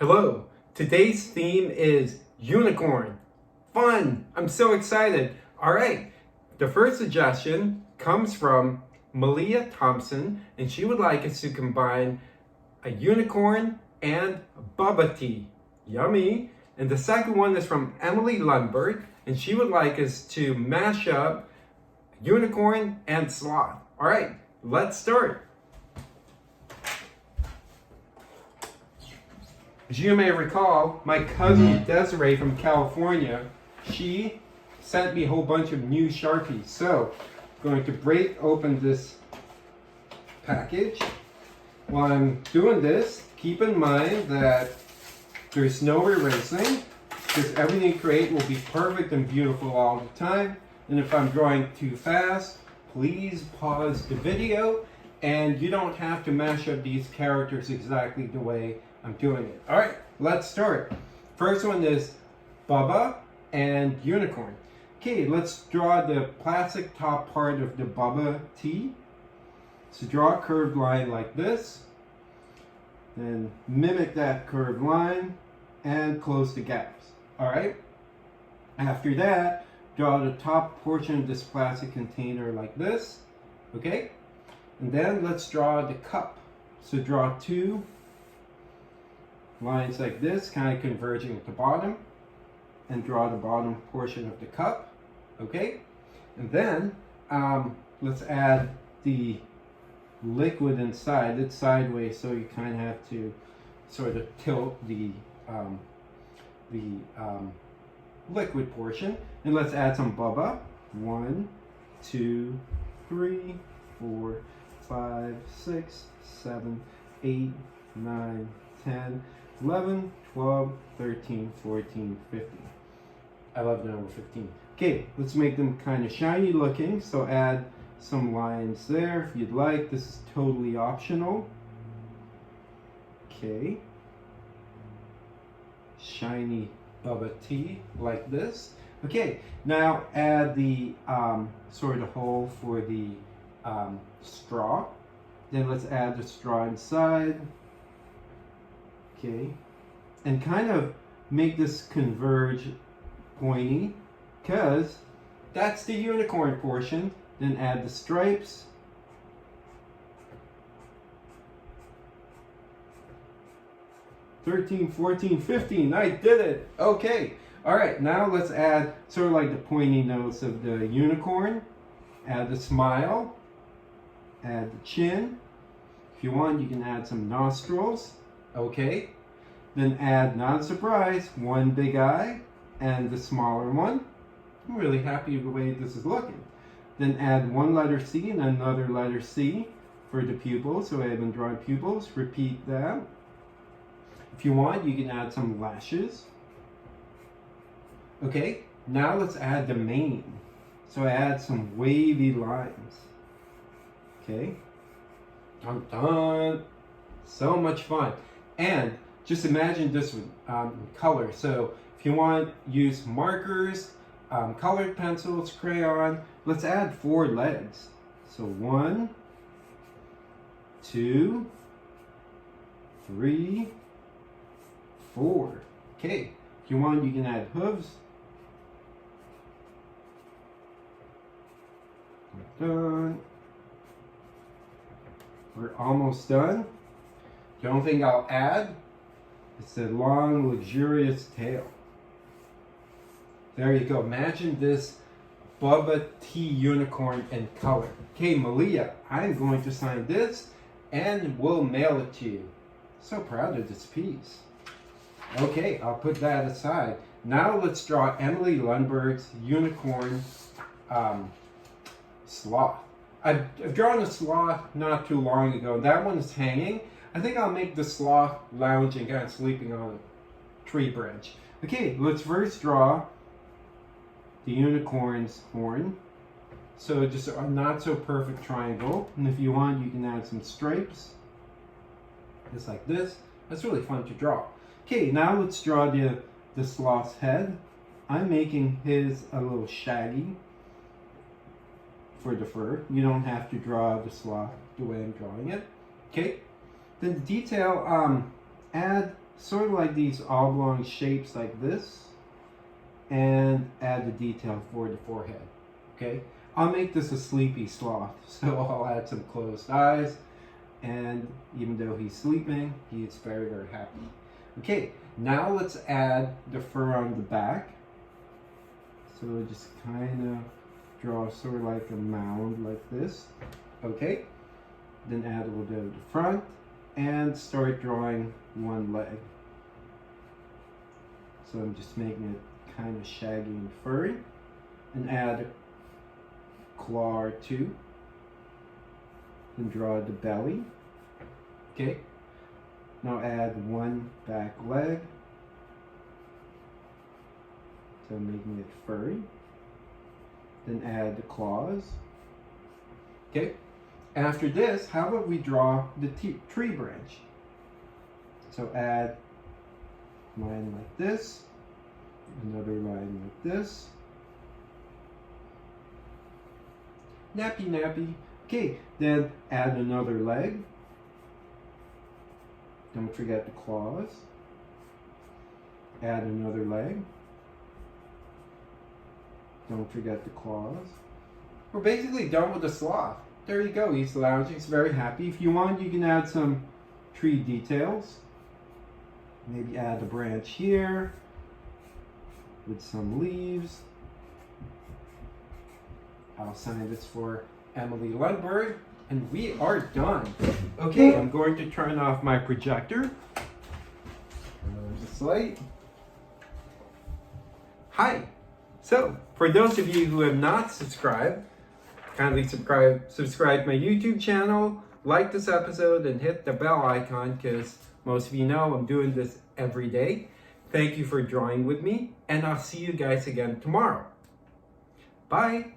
Hello, today's theme is unicorn. Fun! I'm so excited. All right, the first suggestion comes from Malia Thompson, and she would like us to combine a unicorn and bubble tea. Yummy! And the second one is from Emily Lundberg, and she would like us to mash up unicorn and sloth. All right, let's start. As you may recall, my cousin Desiree from California, she sent me a whole bunch of new Sharpies. So, I'm going to break open this package. While I'm doing this, keep in mind that there's no erasing, because everything you create will be perfect and beautiful all the time. And if I'm drawing too fast, please pause the video, and you don't have to mash up these characters exactly the way I'm doing it. All right, let's start. First one is Bubba and Unicorn. Okay, let's draw the plastic top part of the Bubba T. So draw a curved line like this. Then mimic that curved line and close the gaps. All right. After that, draw the top portion of this plastic container like this. Okay. And then let's draw the cup. So draw two lines like this, kind of converging at the bottom, and draw the bottom portion of the cup. Okay, and then let's add the liquid inside. It's sideways, so you kind of have to sort of tilt the liquid portion. And let's add some Bubba. 1, 2, 3, 4, 5, 6, 7, 8, 9, 10, 11, 12, 13, 14, 15. I love the number 15. Okay, let's make them kind of shiny looking. So add some lines there if you'd like. This is totally optional. Okay. Shiny Bubba tea like this. Okay, now add the sort of hole for the straw. Then let's add the straw inside. Okay, and kind of make this converge pointy, because that's the unicorn portion. Then add the stripes. "13, 14, 15, I did it. Okay, all right, now let's add sort of like the pointy nose of the unicorn. Add the smile, add the chin. If you want, you can add some nostrils. Okay, then add, not a surprise, one big eye and the smaller one. I'm really happy with the way this is looking. Then add one letter C and another letter C for the pupils. So I have been drawing pupils. Repeat that. If you want, you can add some lashes. Okay, now let's add the mane. So I add some wavy lines. Okay, I'm done. So much fun. And just imagine this with color. So if you want, use markers, colored pencils, crayon. Let's add 4 legs. So 1, 2, 3, 4. Okay, if you want, you can add hooves. We're done. We're almost done. The only thing I'll add is the long, luxurious tail. There you go. Imagine this Bubba Tea unicorn in color. Okay, Malia, I'm going to sign this and we'll mail it to you. So proud of this piece. Okay, I'll put that aside. Now let's draw Emily Lundberg's unicorn sloth. I've drawn a sloth not too long ago. That one is hanging. I think I'll make the sloth lounging, kind of sleeping on a tree branch. Okay, let's first draw the unicorn's horn. So just a not so perfect triangle. And if you want, you can add some stripes. Just like this. That's really fun to draw. Okay, now let's draw the sloth's head. I'm making his a little shaggy for the fur. You don't have to draw the sloth the way I'm drawing it. Okay, then the detail, add sort of like these oblong shapes like this, and add the detail for the forehead. Okay, I'll make this a sleepy sloth, so I'll add some closed eyes, and even though he's sleeping, he's very, very happy. Okay, now let's add the fur on the back. So we'll just kind of draw sort of like a mound like this. Okay, then add a little bit of the front and start drawing one leg. So I'm just making it kind of shaggy and furry, and add a claw or two. Then draw the belly. Okay, now add one back leg. So making it furry. Then add the claws. Okay, after this, how about we draw the tree branch? So add a line like this, another line like this. Nappy nappy. Okay, then add another leg. Don't forget the claws. Add another leg. Don't forget the claws. We're basically done with the sloth. There you go, he's lounging, he's very happy. If you want, you can add some tree details. Maybe add a branch here with some leaves. I'll sign this for Emily Lundberg, and we are done. Okay, I'm going to turn off my projector. There's the slate. Hi. So, for those of you who have not subscribed, kindly subscribe my YouTube channel, like this episode, and hit the bell icon because most of you know I'm doing this every day. Thank you for drawing with me, and I'll see you guys again tomorrow. Bye!